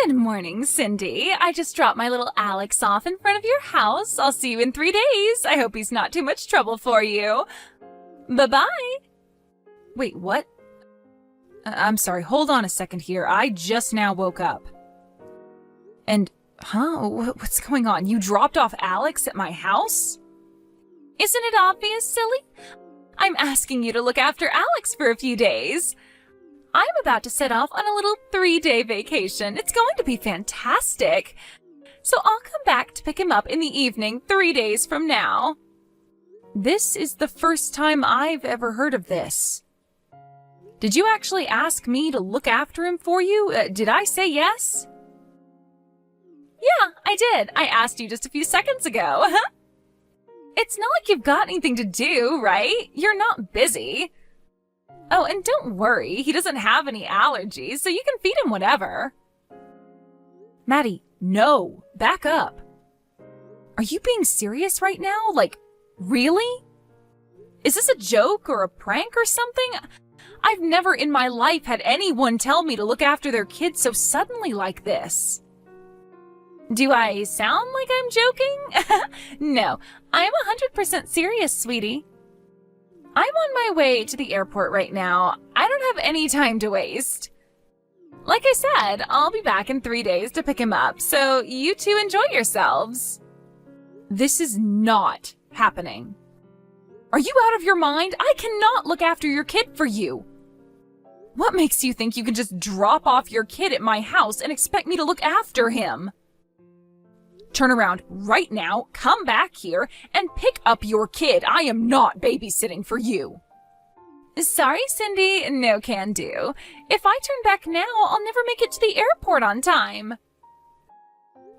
Good morning, Cindy. I just dropped my little Alex off in front of your house. I'll see you in 3 days. I hope he's not too much trouble for you. Bye-bye. Wait, what? I'm sorry, hold on a second here. I just now woke up. And, what's going on? You dropped off Alex at my house? Isn't it obvious, silly? I'm asking you to look after Alex for a few days. I'm about to set off on a little 3-day vacation. It's going to be fantastic. So I'll come back to pick him up in the evening 3 days from now. This is the first time I've ever heard of this. Did you actually ask me to look after him for you? Did I say yes? Yeah, I did. I asked you just a few seconds ago. It's not like you've got anything to do, right? You're not busy. Oh, and don't worry, he doesn't have any allergies, so you can feed him whatever. Maddie, no, back up. Are you being serious right now? Like, really? Is this a joke or a prank or something? I've never in my life had anyone tell me to look after their kids so suddenly like this. Do I sound like I'm joking? No, I'm 100% serious, sweetie. I'm on my way to the airport right now. I don't have any time to waste. Like I said, I'll be back in 3 days to pick him up, so you two enjoy yourselves. This is not happening. Are you out of your mind? I cannot look after your kid for you. What makes you think you can just drop off your kid at my house and expect me to look after him? Turn around right now, come back here, and pick up your kid. I am not babysitting for you. Sorry, Cindy, no can do. If I turn back now, I'll never make it to the airport on time.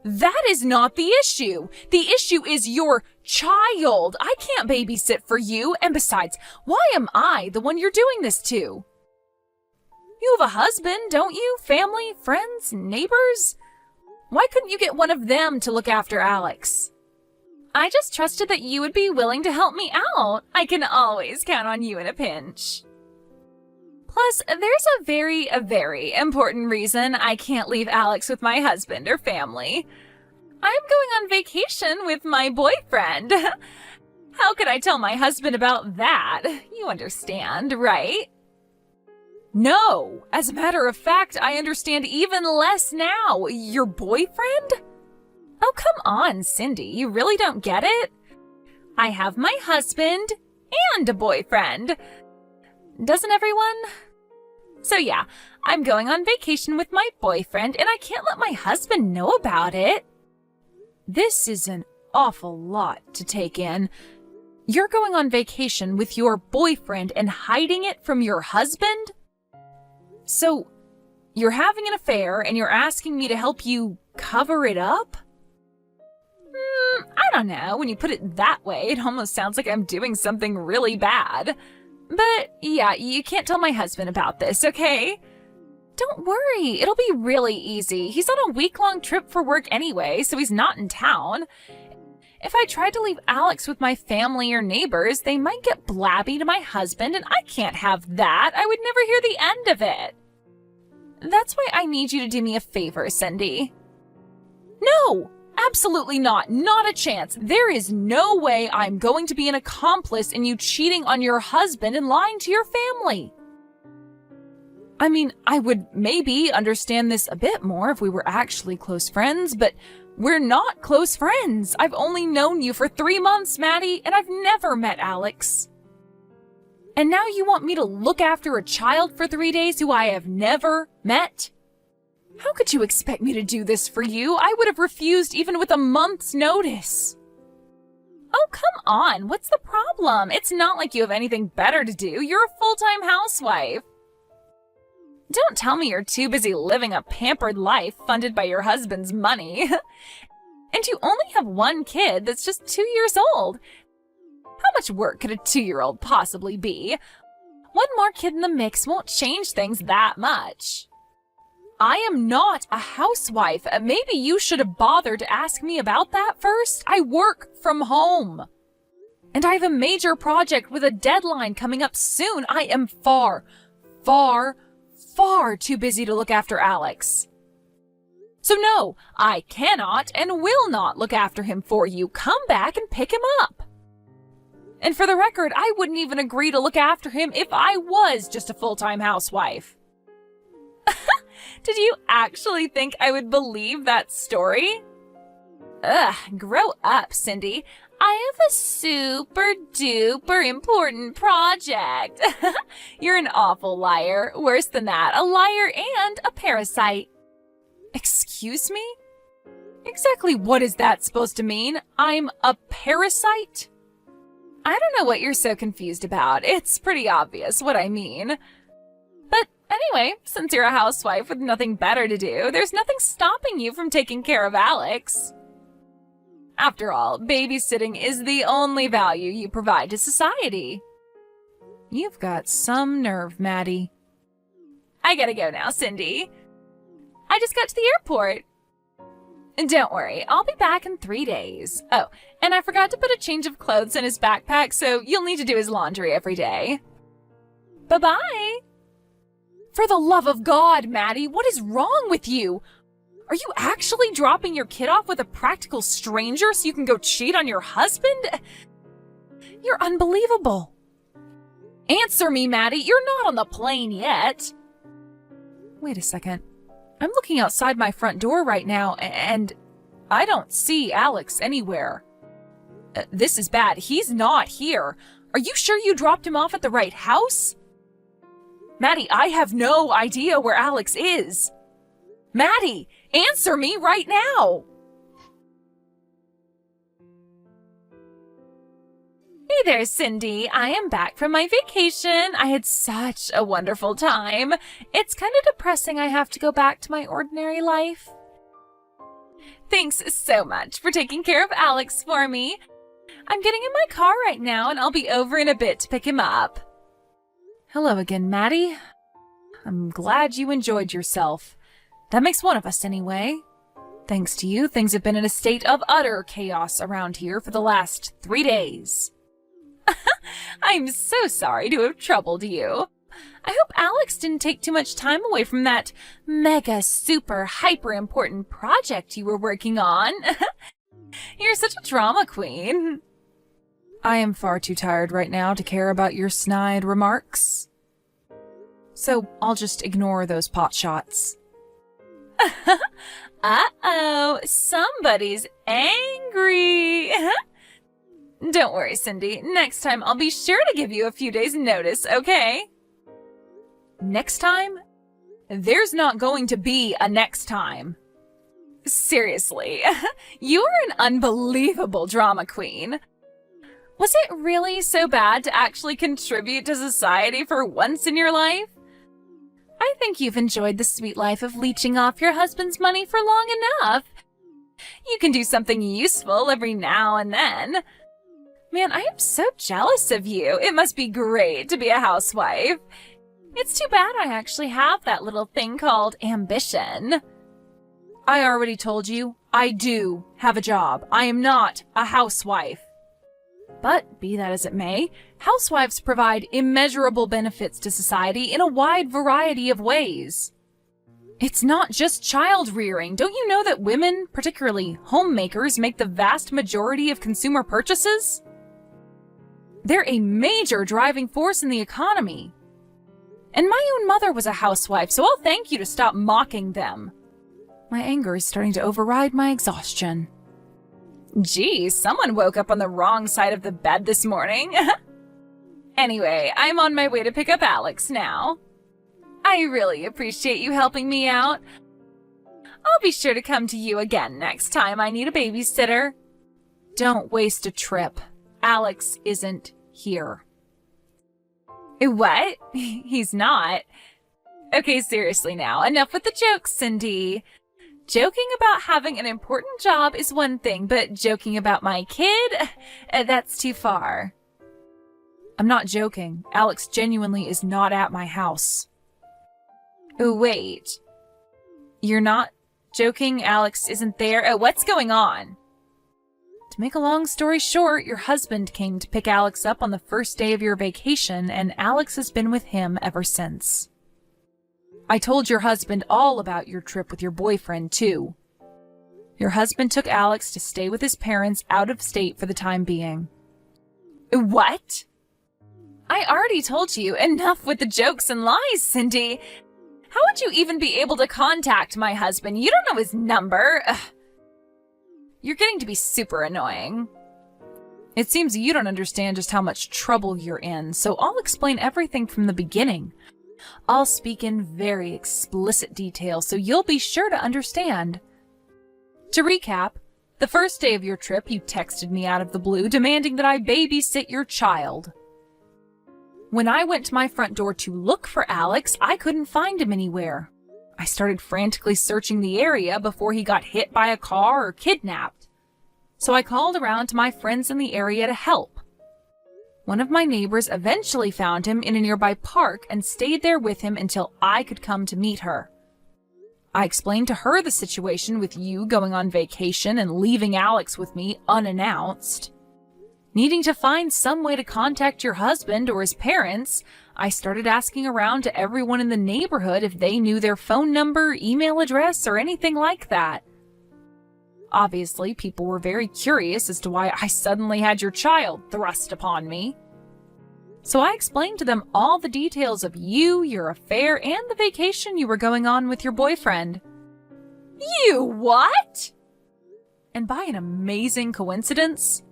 That is not the issue. The issue is your child. I can't babysit for you, and besides, why am I the one you're doing this to? You have a husband, don't you? Family, friends, neighbors? Why couldn't you get one of them to look after Alex? I just trusted that you would be willing to help me out. I can always count on you in a pinch. Plus, there's a very important reason I can't leave Alex with my husband or family. I'm going on vacation with my boyfriend. How could I tell my husband about that? You understand, right? No, as a matter of fact, I understand even less now. Your boyfriend? Oh, come on, Cindy, you really don't get it? I have my husband and a boyfriend. Doesn't everyone? So yeah, I'm going on vacation with my boyfriend and I can't let my husband know about it. This is an awful lot to take in. You're going on vacation with your boyfriend and hiding it from your husband? So, you're having an affair and you're asking me to help you cover it up? I don't know. When you put it that way, it almost sounds like I'm doing something really bad. But yeah, you can't tell my husband about this, okay? Don't worry, it'll be really easy. He's on a week-long trip for work anyway, so he's not in town. If I tried to leave Alex with my family or neighbors, they might get blabby to my husband, and I can't have that. I would never hear the end of it. That's why I need you to do me a favor, Cindy. No, absolutely not. Not a chance. There is no way I'm going to be an accomplice in you cheating on your husband and lying to your family. I mean, I would maybe understand this a bit more if we were actually close friends, but we're not close friends. I've only known you for 3 months, Maddie, and I've never met Alex. And now you want me to look after a child for 3 days who I have never met? How could you expect me to do this for you? I would have refused even with a month's notice. Oh, come on. What's the problem? It's not like you have anything better to do. You're a full-time housewife. Don't tell me you're too busy living a pampered life funded by your husband's money. And you only have one kid that's just 2 years old. How much work could a 2-year-old possibly be? One more kid in the mix won't change things that much. I am not a housewife. Maybe you should have bothered to ask me about that first. I work from home. And I have a major project with a deadline coming up soon. I am far too busy to look after Alex. So no, I cannot and will not look after him for you. Come back and pick him up. And for the record, I wouldn't even agree to look after him if I was just a full-time housewife. Did you actually think I would believe that story? Ugh, grow up, Cindy. I have a super duper important project. You're an awful liar. Worse than that, a liar and a parasite. Excuse me? Exactly what is that supposed to mean? I'm a parasite? I don't know what you're so confused about. It's pretty obvious what I mean. But anyway, since you're a housewife with nothing better to do, there's nothing stopping you from taking care of Alex. After all, babysitting is the only value you provide to society. You've got some nerve, Maddie. I gotta go now, Cindy. I just got to the airport. And don't worry, I'll be back in 3 days. Oh, and I forgot to put a change of clothes in his backpack, so you'll need to do his laundry every day. Bye-bye. For the love of God, Maddie, what is wrong with you? Are you actually dropping your kid off with a practical stranger so you can go cheat on your husband? You're unbelievable. Answer me, Maddie. You're not on the plane yet. Wait a second. I'm looking outside my front door right now, and I don't see Alex anywhere. This is bad. He's not here. Are you sure you dropped him off at the right house? Maddie, I have no idea where Alex is. Maddie, answer me right now. Hey there, Cindy. I am back from my vacation. I had such a wonderful time. It's kind of depressing I have to go back to my ordinary life. Thanks so much for taking care of Alex for me. I'm getting in my car right now and I'll be over in a bit to pick him up. Hello again, Maddie. I'm glad you enjoyed yourself. That makes one of us anyway. Thanks to you, things have been in a state of utter chaos around here for the last 3 days. I'm so sorry to have troubled you. I hope Alex didn't take too much time away from that mega super hyper important project you were working on. You're such a drama queen. I am far too tired right now to care about your snide remarks. So I'll just ignore those pot shots. Uh-oh, somebody's angry. Don't worry, Cindy. Next time I'll be sure to give you a few days' notice, okay? Next time? There's not going to be a next time. Seriously, you're an unbelievable drama queen. Was it really so bad to actually contribute to society for once in your life? I think you've enjoyed the sweet life of leeching off your husband's money for long enough. You can do something useful every now and then. Man, I am so jealous of you. It must be great to be a housewife. It's too bad I actually have that little thing called ambition. I already told you, I do have a job. I am not a housewife. But be that as it may, housewives provide immeasurable benefits to society in a wide variety of ways. It's not just child rearing. Don't you know that women, particularly homemakers, make the vast majority of consumer purchases? They're a major driving force in the economy. And my own mother was a housewife, so I'll thank you to stop mocking them. My anger is starting to override my exhaustion. Geez, someone woke up on the wrong side of the bed this morning. Anyway, I'm on my way to pick up Alex now. I really appreciate you helping me out. I'll be sure to come to you again next time I need a babysitter. Don't waste a trip. Alex isn't here. What? He's not? Okay, seriously now. Enough with the jokes, Cindy. Joking about having an important job is one thing, but joking about my kid? That's too far. I'm not joking. Alex genuinely is not at my house. Oh, wait. You're not joking? Alex isn't there? Oh, what's going on? To make a long story short, your husband came to pick Alex up on the first day of your vacation, and Alex has been with him ever since. I told your husband all about your trip with your boyfriend, too. Your husband took Alex to stay with his parents out of state for the time being. What? I already told you, enough with the jokes and lies, Cindy. How would you even be able to contact my husband? You don't know his number. Ugh. You're getting to be super annoying. It seems you don't understand just how much trouble you're in, so I'll explain everything from the beginning. I'll speak in very explicit detail, so you'll be sure to understand. To recap, the first day of your trip, you texted me out of the blue demanding that I babysit your child. When I went to my front door to look for Alex, I couldn't find him anywhere. I started frantically searching the area before he got hit by a car or kidnapped. So I called around to my friends in the area to help. One of my neighbors eventually found him in a nearby park and stayed there with him until I could come to meet her. I explained to her the situation with you going on vacation and leaving Alex with me unannounced. Needing to find some way to contact your husband or his parents, I started asking around to everyone in the neighborhood if they knew their phone number, email address, or anything like that. Obviously, people were very curious as to why I suddenly had your child thrust upon me. So I explained to them all the details of you, your affair, and the vacation you were going on with your boyfriend. You what? And by an amazing coincidence,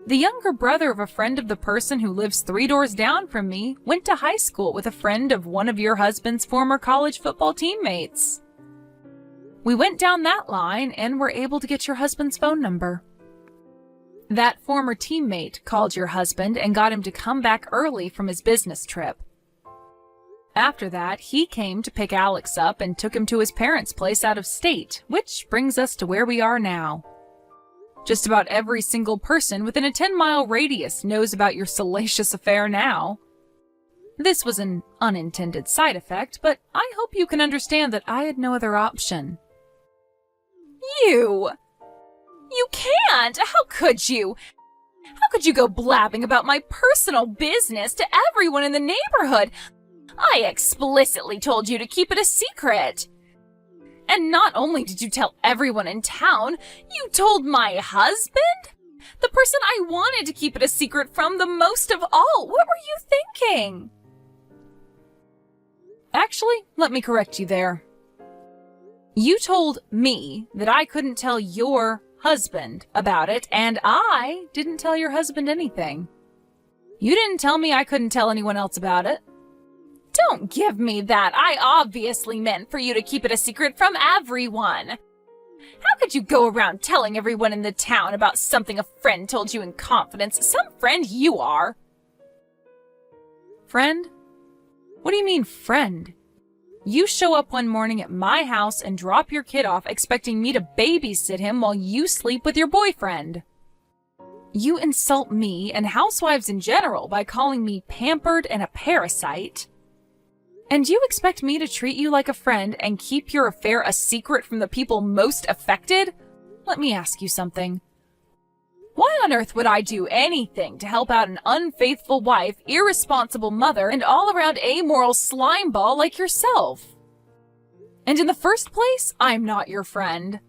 the younger brother of a friend of the person who lives 3 doors down from me went to high school with a friend of one of your husband's former college football teammates. We went down that line and were able to get your husband's phone number. That former teammate called your husband and got him to come back early from his business trip. After that, he came to pick Alex up and took him to his parents' place out of state, which brings us to where we are now. Just about every single person within a 10-mile radius knows about your salacious affair now. This was an unintended side effect, but I hope you can understand that I had no other option. You can't! How could you? How could you go blabbing about my personal business to everyone in the neighborhood? I explicitly told you to keep it a secret. And not only did you tell everyone in town, you told my husband? The person I wanted to keep it a secret from the most of all. What were you thinking? Actually, let me correct you there. You told me that I couldn't tell your husband about it, and I didn't tell your husband anything. You didn't tell me I couldn't tell anyone else about it. Don't give me that. I obviously meant for you to keep it a secret from everyone. How could you go around telling everyone in the town about something a friend told you in confidence? Some friend you are. Friend? What do you mean, friend? You show up one morning at my house and drop your kid off expecting me to babysit him while you sleep with your boyfriend. You insult me and housewives in general by calling me pampered and a parasite. And you expect me to treat you like a friend and keep your affair a secret from the people most affected? Let me ask you something. Why on earth would I do anything to help out an unfaithful wife, irresponsible mother, and all-around amoral slimeball like yourself? And in the first place, I'm not your friend.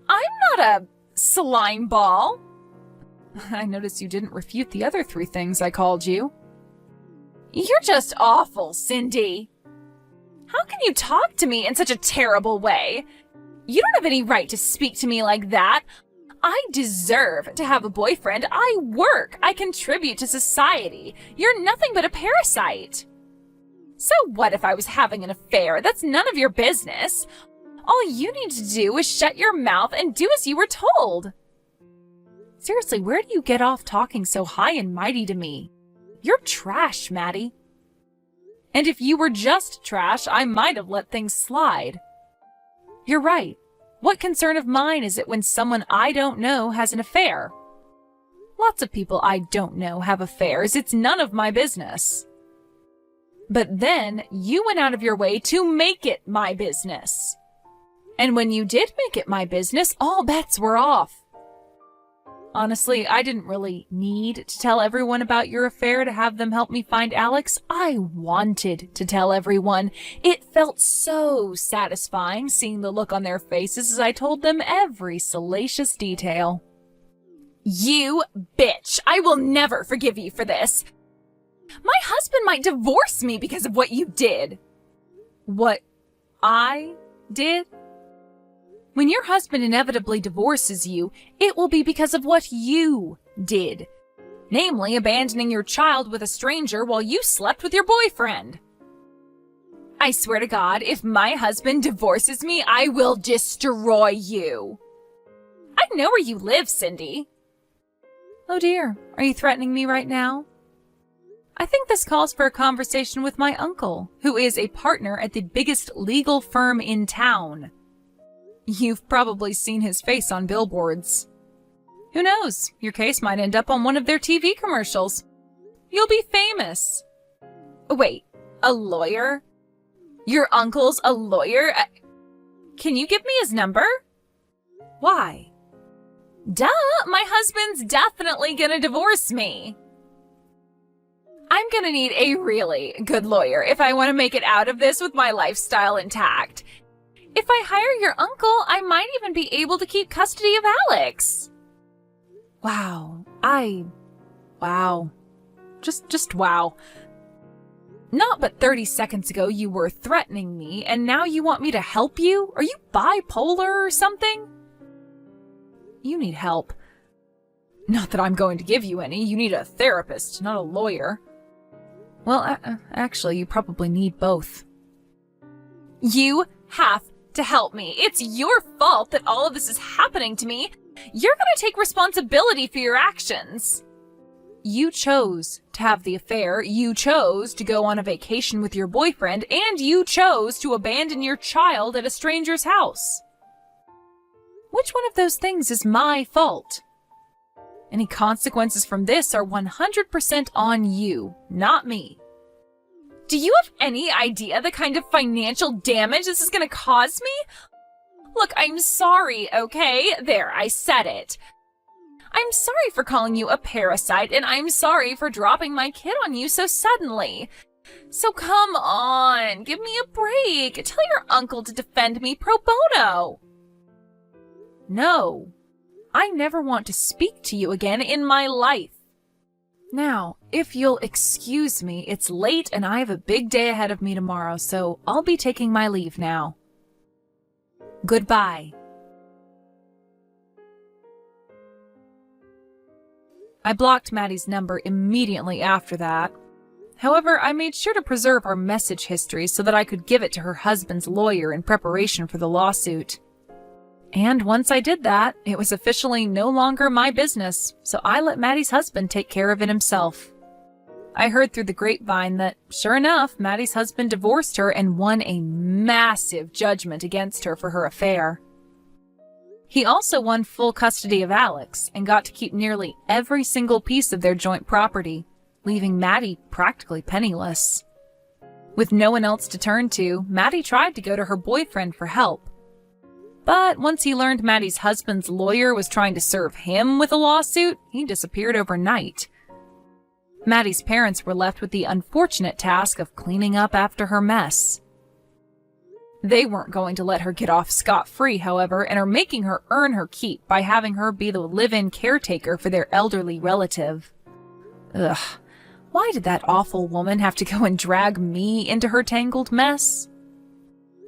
I'm not a slimeball. I notice you didn't refute the other 3 things I called you. You're just awful, Cindy. How can you talk to me in such a terrible way? You don't have any right to speak to me like that. I deserve to have a boyfriend. I work. I contribute to society. You're nothing but a parasite. So what if I was having an affair? That's none of your business. All you need to do is shut your mouth and do as you were told. Seriously, where do you get off talking so high and mighty to me? You're trash, Maddie. And if you were just trash, I might have let things slide. You're right. What concern of mine is it when someone I don't know has an affair? Lots of people I don't know have affairs. It's none of my business. But then you went out of your way to make it my business. And when you did make it my business, all bets were off. Honestly, I didn't really need to tell everyone about your affair to have them help me find Alex. I wanted to tell everyone. It felt so satisfying seeing the look on their faces as I told them every salacious detail. You bitch! I will never forgive you for this. My husband might divorce me because of what you did. What I did? When your husband inevitably divorces you, it will be because of what you did. Namely, abandoning your child with a stranger while you slept with your boyfriend. I swear to God, if my husband divorces me, I will destroy you. I know where you live, Cindy. Oh dear, are you threatening me right now? I think this calls for a conversation with my uncle, who is a partner at the biggest legal firm in town. You've probably seen his face on billboards. Who knows? Your case might end up on one of their TV commercials. You'll be famous. Wait, a lawyer? Your uncle's a lawyer? Can you give me his number? Why? Duh, my husband's definitely gonna divorce me. I'm gonna need a really good lawyer if I want to make it out of this with my lifestyle intact. If I hire your uncle, I might even be able to keep custody of Alex. Wow. Wow. Just wow. Not but 30 seconds ago you were threatening me, and now you want me to help you? Are you bipolar or something? You need help. Not that I'm going to give you any. You need a therapist, not a lawyer. Well, actually, you probably need both. You have to help me. It's your fault that all of this is happening to me. You're gonna take responsibility for your actions. You chose to have the affair, you chose to go on a vacation with your boyfriend, and you chose to abandon your child at a stranger's house. Which one of those things is my fault? Any consequences from this are 100% on you, not me. Do you have any idea the kind of financial damage this is going to cause me? Look, I'm sorry, okay? There, I said it. I'm sorry for calling you a parasite, and I'm sorry for dropping my kid on you so suddenly. So come on, give me a break. Tell your uncle to defend me pro bono. No, I never want to speak to you again in my life. Now, if you'll excuse me, it's late and I have a big day ahead of me tomorrow, so I'll be taking my leave now. Goodbye. I blocked Maddie's number immediately after that. However, I made sure to preserve our message history so that I could give it to her husband's lawyer in preparation for the lawsuit. And once I did that, it was officially no longer my business, so I let Maddie's husband take care of it himself. I heard through the grapevine that, sure enough, Maddie's husband divorced her and won a massive judgment against her for her affair. He also won full custody of Alex and got to keep nearly every single piece of their joint property, leaving Maddie practically penniless. With no one else to turn to, Maddie tried to go to her boyfriend for help. But once he learned Maddie's husband's lawyer was trying to serve him with a lawsuit, he disappeared overnight. Maddie's parents were left with the unfortunate task of cleaning up after her mess. They weren't going to let her get off scot-free, however, and are making her earn her keep by having her be the live-in caretaker for their elderly relative. Ugh, why did that awful woman have to go and drag me into her tangled mess?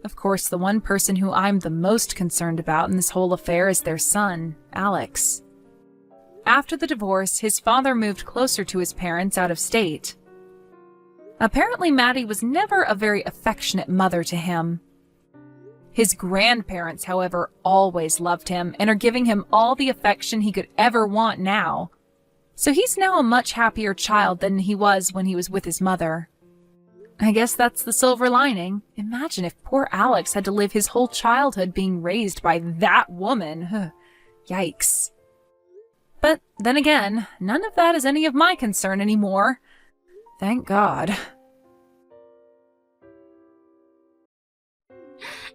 Of course, the one person who I'm the most concerned about in this whole affair is their son, Alex. After the divorce, his father moved closer to his parents out of state. Apparently, Maddie was never a very affectionate mother to him. His grandparents, however, always loved him and are giving him all the affection he could ever want now. So he's now a much happier child than he was when he was with his mother. I guess that's the silver lining. Imagine if poor Alex had to live his whole childhood being raised by that woman. Yikes. But then again, none of that is any of my concern anymore. Thank God.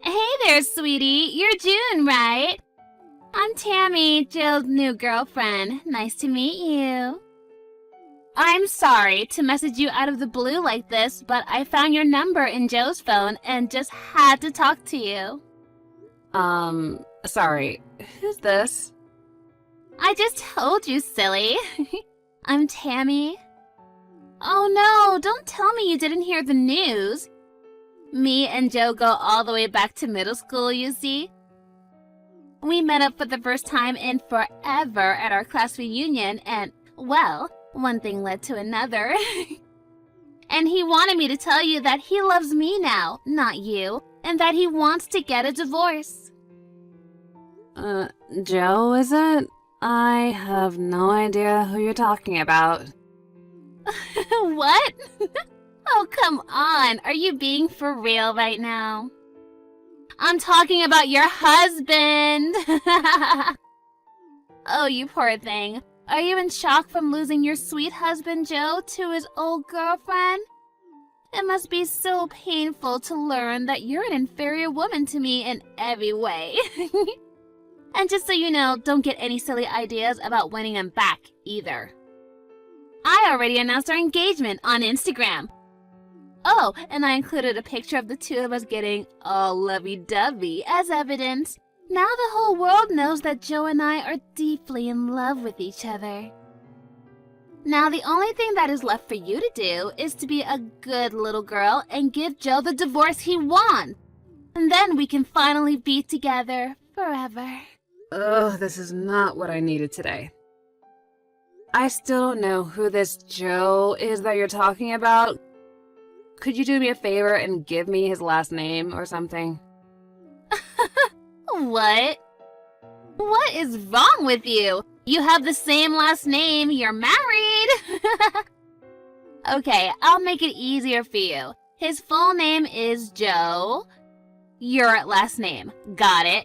Hey there, sweetie. You're June, right? I I'm Tammy, Jill's new girlfriend. Nice to meet you. I'm sorry to message you out of the blue like this, but I found your number in Joe's phone and just had to talk to you. Sorry. Who's this? I just told you, silly. I'm Tammy. Oh no, don't tell me you didn't hear the news. Me and Joe go all the way back to middle school, you see. We met up for the first time in forever at our class reunion and, well, one thing led to another. And he wanted me to tell you that he loves me now, not you, and that he wants to get a divorce. Joe, is it? I have no idea who you're talking about. What? Oh, come on. Are you being for real right now? I'm talking about your husband. Oh, you poor thing. Are you in shock from losing your sweet husband, Joe, to his old girlfriend? It must be so painful to learn that you're an inferior woman to me in every way. And just so you know, don't get any silly ideas about winning him back, either. I already announced our engagement on Instagram. Oh, and I included a picture of the two of us getting all lovey-dovey as evidence. Now the whole world knows that Joe and I are deeply in love with each other. Now the only thing that is left for you to do is to be a good little girl and give Joe the divorce he wants. And then we can finally be together forever. Ugh, this is not what I needed today. I still don't know who this Joe is that you're talking about. Could you do me a favor and give me his last name or something? What? What is wrong with you? You have the same last name. You're married. Okay, I'll make it easier for you. His full name is Joe. Your last name. Got it?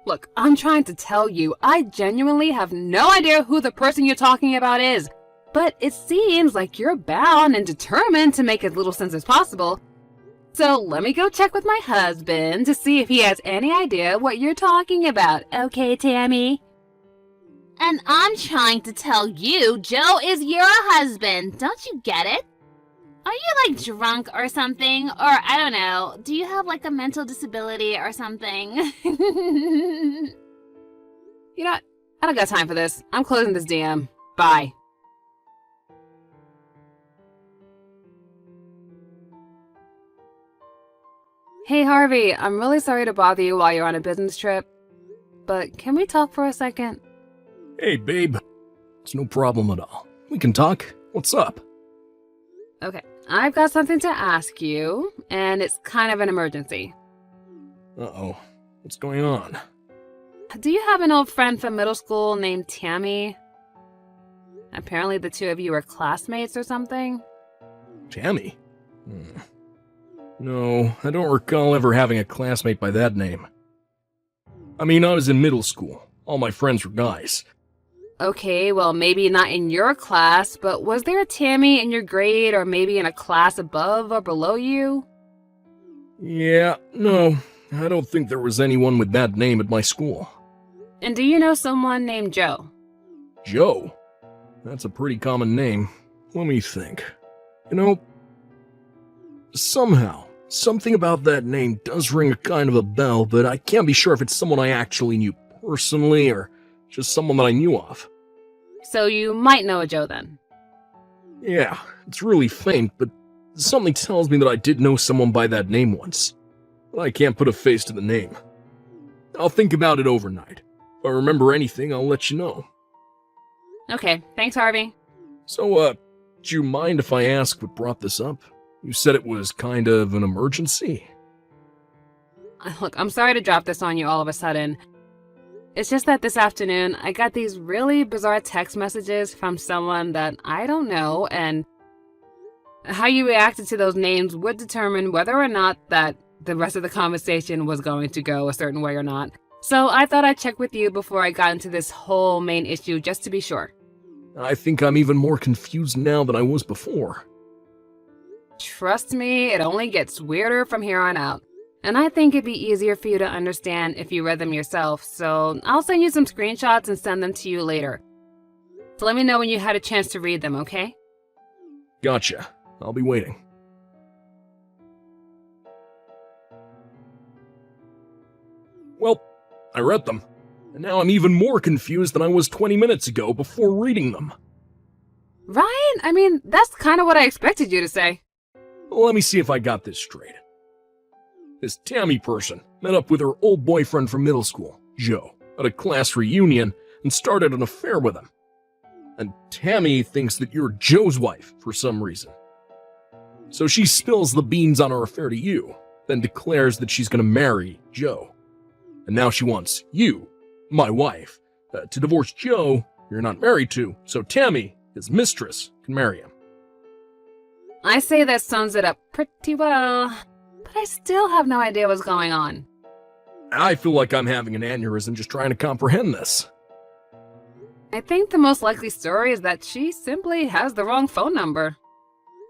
Look, I'm trying to tell you, I genuinely have no idea who the person you're talking about is. But it seems like you're bound and determined to make as little sense as possible. So let me go check with my husband to see if he has any idea what you're talking about. Okay, Tammy? And I'm trying to tell you, Joe is your husband. Don't you get it? Are you like drunk or something? Or I don't know, do you have like a mental disability or something? You know what? I don't got time for this. I'm closing this DM. Bye. Hey Harvey, I'm really sorry to bother you while you're on a business trip, but can we talk for a second? Hey, babe. It's no problem at all. We can talk. What's up? Okay, I've got something to ask you, and it's kind of an emergency. Uh-oh. What's going on? Do you have an old friend from middle school named Tammy? Apparently the two of you were classmates or something? Tammy? No, I don't recall ever having a classmate by that name. I mean, I was in middle school. All my friends were guys. Okay, well, maybe not in your class, but was there a Tammy in your grade or maybe in a class above or below you? Yeah, no, I don't think there was anyone with that name at my school. And do you know someone named Joe? Joe? That's a pretty common name. Let me think. You know, somehow, something about that name does ring a kind of a bell, but I can't be sure if it's someone I actually knew personally or just someone that I knew of. So you might know a Joe then? Yeah, it's really faint, but something tells me that I did know someone by that name once. But I can't put a face to the name. I'll think about it overnight. If I remember anything, I'll let you know. Okay, thanks Harvey. So, do you mind if I ask what brought this up? You said it was kind of an emergency. Look, I'm sorry to drop this on you all of a sudden. It's just that this afternoon, I got these really bizarre text messages from someone that I don't know, and how you reacted to those names would determine whether or not that the rest of the conversation was going to go a certain way or not. So I thought I'd check with you before I got into this whole main issue, just to be sure. I think I'm even more confused now than I was before. Trust me, it only gets weirder from here on out. And I think it'd be easier for you to understand if you read them yourself, so I'll send you some screenshots and send them to you later. So let me know when you had a chance to read them, okay? Gotcha. I'll be waiting. Well, I read them, and now I'm even more confused than I was 20 minutes ago before reading them. Right? I mean, that's kind of what I expected you to say. Let me see if I got this straight. This Tammy person met up with her old boyfriend from middle school, Joe, at a class reunion and started an affair with him. And Tammy thinks that you're Joe's wife for some reason. So she spills the beans on her affair to you, then declares that she's going to marry Joe. And now she wants you, my wife, to divorce Joe you're not married to, so Tammy, his mistress, can marry him. I say that sums it up pretty well, but I still have no idea what's going on. I feel like I'm having an aneurysm just trying to comprehend this. I think the most likely story is that she simply has the wrong phone number.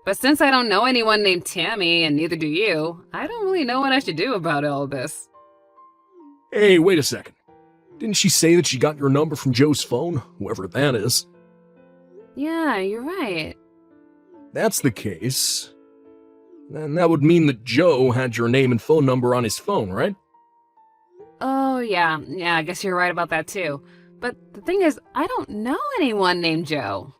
But since I don't know anyone named Tammy, and neither do you, I don't really know what I should do about all this. Hey, wait a second. Didn't she say that she got your number from Joe's phone, whoever that is? Yeah, you're right. That's the case. Then that would mean that Joe had your name and phone number on his phone, right? Oh, yeah, I guess you're right about that too. But the thing is, I don't know anyone named Joe.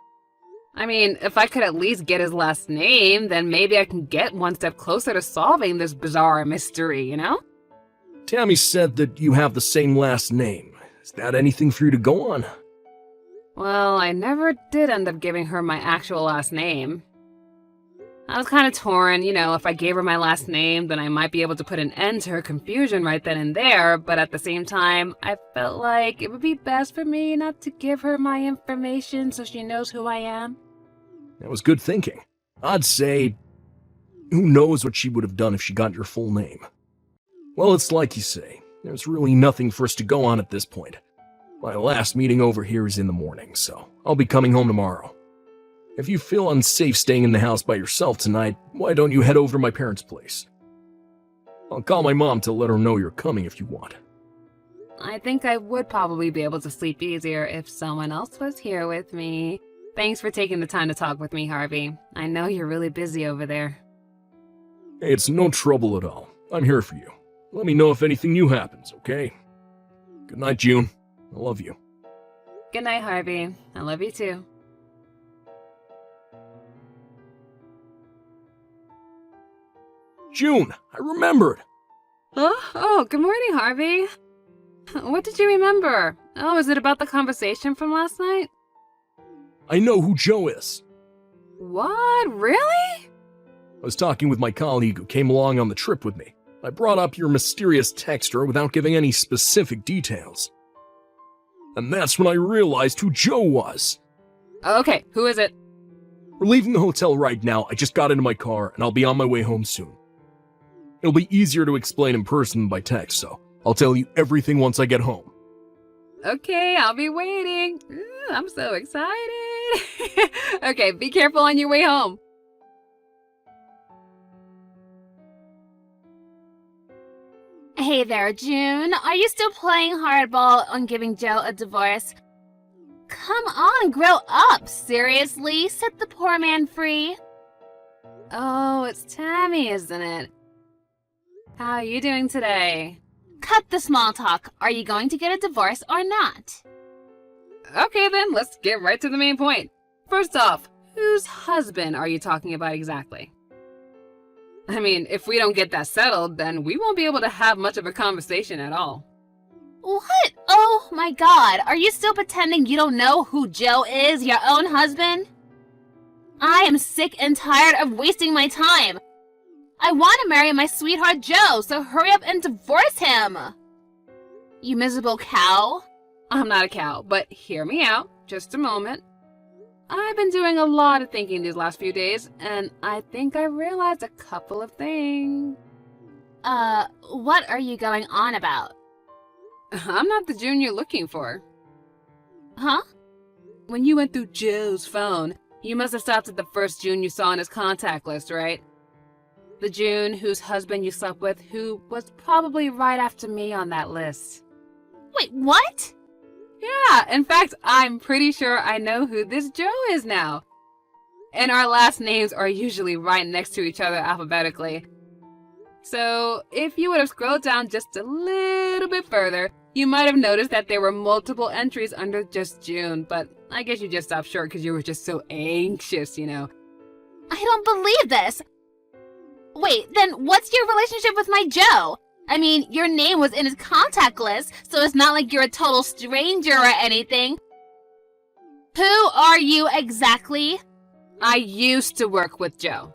I mean, if I could at least get his last name, then maybe I can get one step closer to solving this bizarre mystery, you know? Tammy said that you have the same last name. Is that anything for you to go on? Well, I never did end up giving her my actual last name. I was kind of torn, if I gave her my last name, then I might be able to put an end to her confusion right then and there, but at the same time, I felt like it would be best for me not to give her my information so she knows who I am. That was good thinking. I'd say, who knows what she would have done if she got your full name. Well, it's like you say, there's really nothing for us to go on at this point. My last meeting over here is in the morning, so I'll be coming home tomorrow. If you feel unsafe staying in the house by yourself tonight, why don't you head over to my parents' place? I'll call my mom to let her know you're coming if you want. I think I would probably be able to sleep easier if someone else was here with me. Thanks for taking the time to talk with me, Harvey. I know you're really busy over there. Hey, it's no trouble at all. I'm here for you. Let me know if anything new happens, okay? Good night, June. I love you. Good night, Harvey. I love you too. June, I remembered. Oh, good morning, Harvey. What did you remember? Oh, is it about the conversation from last night? I know who Joe is. What? Really? I was talking with my colleague who came along on the trip with me. I brought up your mysterious texter without giving any specific details. And that's when I realized who Joe was. Okay, who is it? We're leaving the hotel right now. I just got into my car and I'll be on my way home soon. It'll be easier to explain in person than by text, so I'll tell you everything once I get home. Okay, I'll be waiting. Ooh, I'm so excited. Okay, be careful on your way home. Hey there, June. Are you still playing hardball on giving Joe a divorce? Come on, grow up. Seriously, set the poor man free. Oh, it's Tammy, isn't it? How are you doing today? Cut the small talk. Are you going to get a divorce or not? Okay then, let's get right to the main point. First off, whose husband are you talking about exactly? I mean, if we don't get that settled, then we won't be able to have much of a conversation at all. What? Oh my god, are you still pretending you don't know who Joe is, your own husband? I am sick and tired of wasting my time. I want to marry my sweetheart Joe, so hurry up and divorce him. You miserable cow. I'm not a cow, but hear me out, just a moment. I've been doing a lot of thinking these last few days, and I think I realized a couple of things. What are you going on about? I'm not the June you're looking for. Huh? When you went through Joe's phone, you must have stopped at the first June you saw on his contact list, right? The June whose husband you slept with, who was probably right after me on that list. Wait, what? Yeah, in fact, I'm pretty sure I know who this Joe is now. And our last names are usually right next to each other alphabetically. So, if you would have scrolled down just a little bit further, you might have noticed that there were multiple entries under just June, but I guess you just stopped short because you were just so anxious, you know. I don't believe this. Wait, then what's your relationship with my Joe? I mean, your name was in his contact list, so it's not like you're a total stranger or anything. Who are you exactly? I used to work with Joe.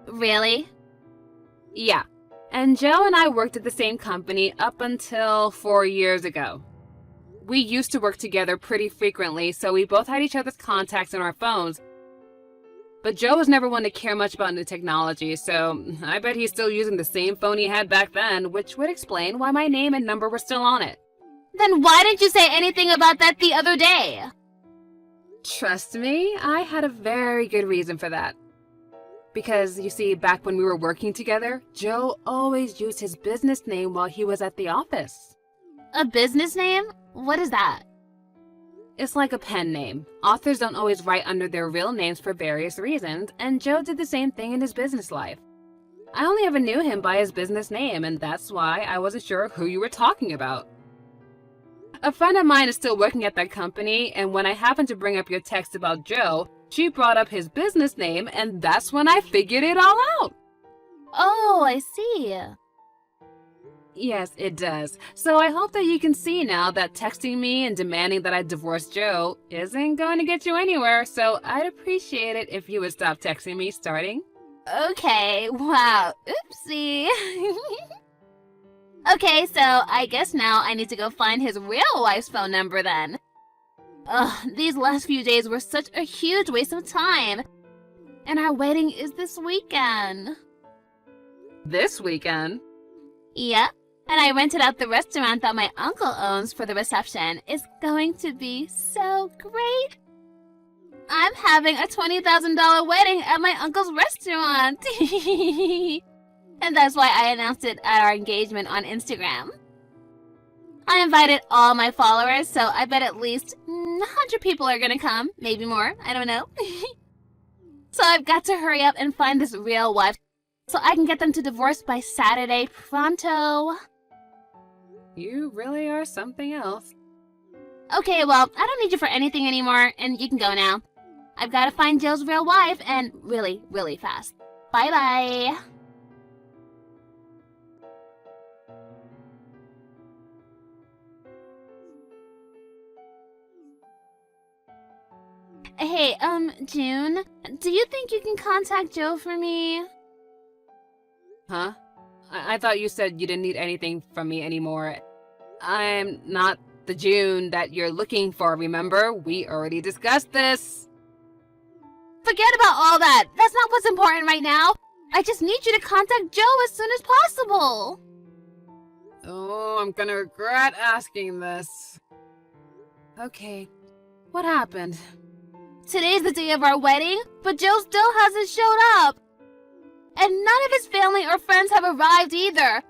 Really? Yeah, and Joe and I worked at the same company up until 4 years ago. We used to work together pretty frequently, so we both had each other's contacts in our phones. But Joe was never one to care much about new technology, so I bet he's still using the same phone he had back then, which would explain why my name and number were still on it. Then why didn't you say anything about that the other day? Trust me, I had a very good reason for that. Because, you see, back when we were working together, Joe always used his business name while he was at the office. A business name? What is that? It's like a pen name. Authors don't always write under their real names for various reasons, and Joe did the same thing in his business life. I only ever knew him by his business name, and that's why I wasn't sure who you were talking about. A friend of mine is still working at that company, and when I happened to bring up your text about Joe, she brought up his business name, and that's when I figured it all out. Oh, I see. Yes, it does. So I hope that you can see now that texting me and demanding that I divorce Joe isn't going to get you anywhere, so I'd appreciate it if you would stop texting me starting. Okay, wow, oopsie. Okay, so I guess now I need to go find his real wife's phone number then. Ugh, these last few days were such a huge waste of time. And our wedding is this weekend. This weekend? Yep, and I rented out the restaurant that my uncle owns for the reception. It's going to be so great. I'm having a $20,000 wedding at my uncle's restaurant. And that's why I announced it at our engagement on Instagram. I invited all my followers, so I bet at least 100 people are gonna come. Maybe more, I don't know. So I've got to hurry up and find this real wife so I can get them to divorce by Saturday pronto. You really are something else. Okay, well, I don't need you for anything anymore, and you can go now. I've got to find Joe's real wife, and really, really fast. Bye-bye. Hey, June, do you think you can contact Joe for me? Huh? I thought you said you didn't need anything from me anymore. I'm not the June that you're looking for, remember? We already discussed this. Forget about all that. That's not what's important right now. I just need you to contact Joe as soon as possible. Oh, I'm gonna regret asking this. Okay, what happened? Today's the day of our wedding, but Joe still hasn't showed up. And none of his family or friends have arrived either.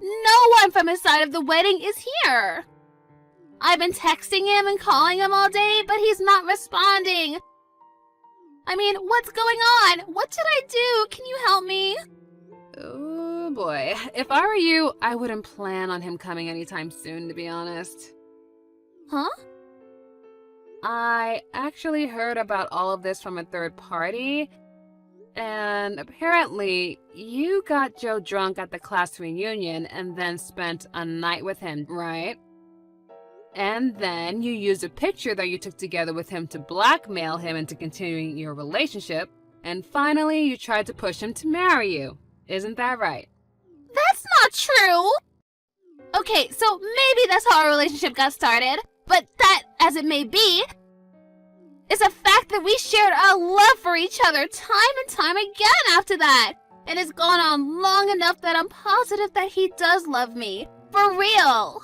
No one from his side of the wedding is here. I've been texting him and calling him all day, but he's not responding. I mean, what's going on? What should I do? Can you help me? Oh boy, if I were you, I wouldn't plan on him coming anytime soon, to be honest. Huh? I actually heard about all of this from a third party, and apparently you got Joe drunk at the class reunion and then spent a night with him, right? And then you used a picture that you took together with him to blackmail him into continuing your relationship, and finally you tried to push him to marry you. Isn't that right? That's not true! Okay, so maybe that's how our relationship got started. But that, as it may be, is a fact that we shared our love for each other time and time again after that. And it's gone on long enough that I'm positive that he does love me. For real.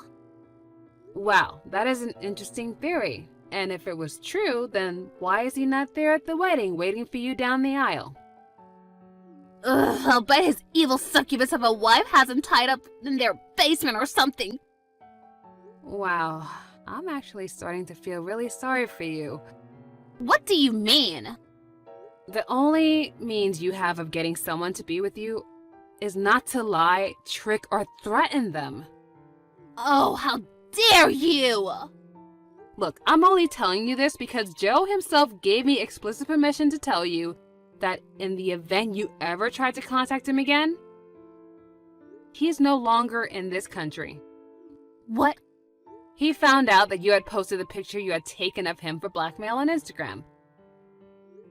Wow, that is an interesting theory. And if it was true, then why is he not there at the wedding waiting for you down the aisle? Ugh, I'll bet his evil succubus of a wife has him tied up in their basement or something. Wow, I'm actually starting to feel really sorry for you. What do you mean? The only means you have of getting someone to be with you is not to lie, trick, or threaten them. Oh, how dare you! Look, I'm only telling you this because Joe himself gave me explicit permission to tell you that in the event you ever tried to contact him again, he's no longer in this country. What? He found out that you had posted the picture you had taken of him for blackmail on Instagram.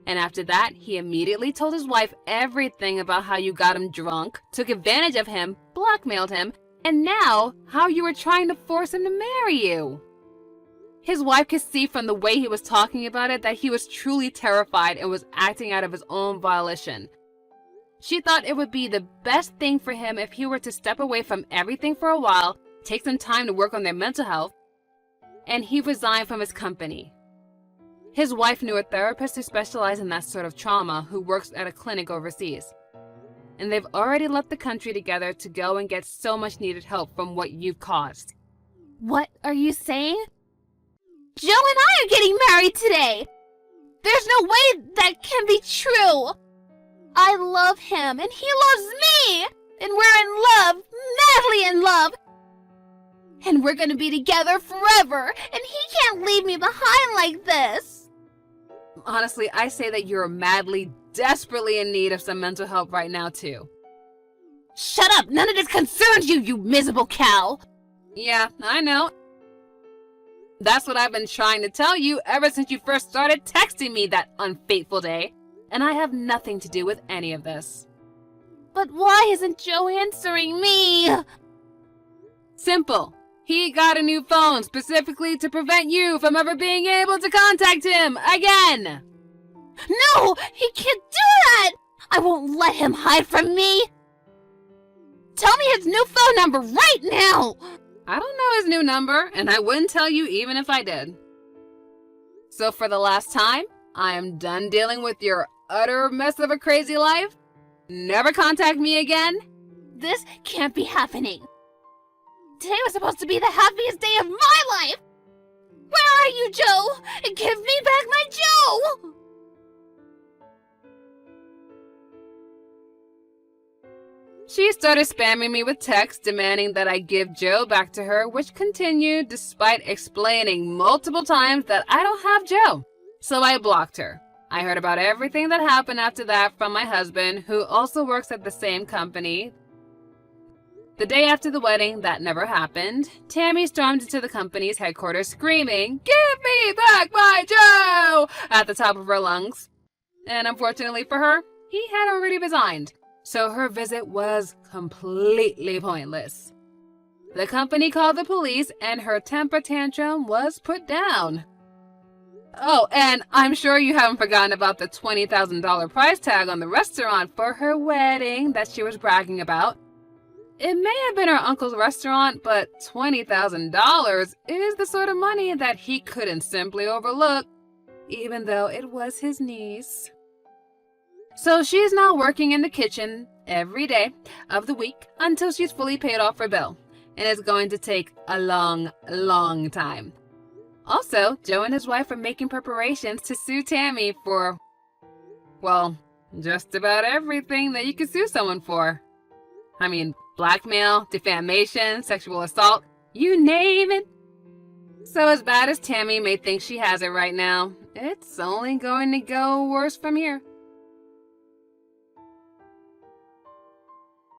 And after that, he immediately told his wife everything about how you got him drunk, took advantage of him, blackmailed him, and now how you were trying to force him to marry you. His wife could see from the way he was talking about it that he was truly terrified and was acting out of his own volition. She thought it would be the best thing for him if he were to step away from everything for a while, take some time to work on their mental health, and he resigned from his company. His wife knew a therapist who specialized in that sort of trauma who works at a clinic overseas. And they've already left the country together to go and get so much needed help from what you've caused. What are you saying? Joe and I are getting married today! There's no way that can be true! I love him, and he loves me! And we're in love, madly in love! And we're gonna be together forever, and he can't leave me behind like this! Honestly, I say that you're madly, desperately in need of some mental help right now, too. Shut up! None of this concerns you, you miserable cow! Yeah, I know. That's what I've been trying to tell you ever since you first started texting me that unfaithful day. And I have nothing to do with any of this. But why isn't Joe answering me? Simple. He got a new phone specifically to prevent you from ever being able to contact him again. No! He can't do that! I won't let him hide from me! Tell me his new phone number right now! I don't know his new number, and I wouldn't tell you even if I did. So for the last time, I am done dealing with your utter mess of a crazy life. Never contact me again. This can't be happening. Today was supposed to be the happiest day of my life! Where are you, Joe? Give me back my Joe! She started spamming me with texts demanding that I give Joe back to her, which continued despite explaining multiple times that I don't have Joe. So I blocked her. I heard about everything that happened after that from my husband, who also works at the same company. The day after the wedding, that never happened. Tammy stormed into the company's headquarters screaming, "Give me back my Joe!" at the top of her lungs. And unfortunately for her, he had already resigned. So her visit was completely pointless. The company called the police and her temper tantrum was put down. Oh, and I'm sure you haven't forgotten about the $20,000 price tag on the restaurant for her wedding that she was bragging about. It may have been her uncle's restaurant, but $20,000 is the sort of money that he couldn't simply overlook, even though it was his niece. So she's now working in the kitchen every day of the week until she's fully paid off her bill. And it's going to take a long, long time. Also, Joe and his wife are making preparations to sue Tammy for, well, just about everything that you can sue someone for. I mean, blackmail, defamation, sexual assault, you name it. So as bad as Tammy may think she has it right now, it's only going to go worse from here.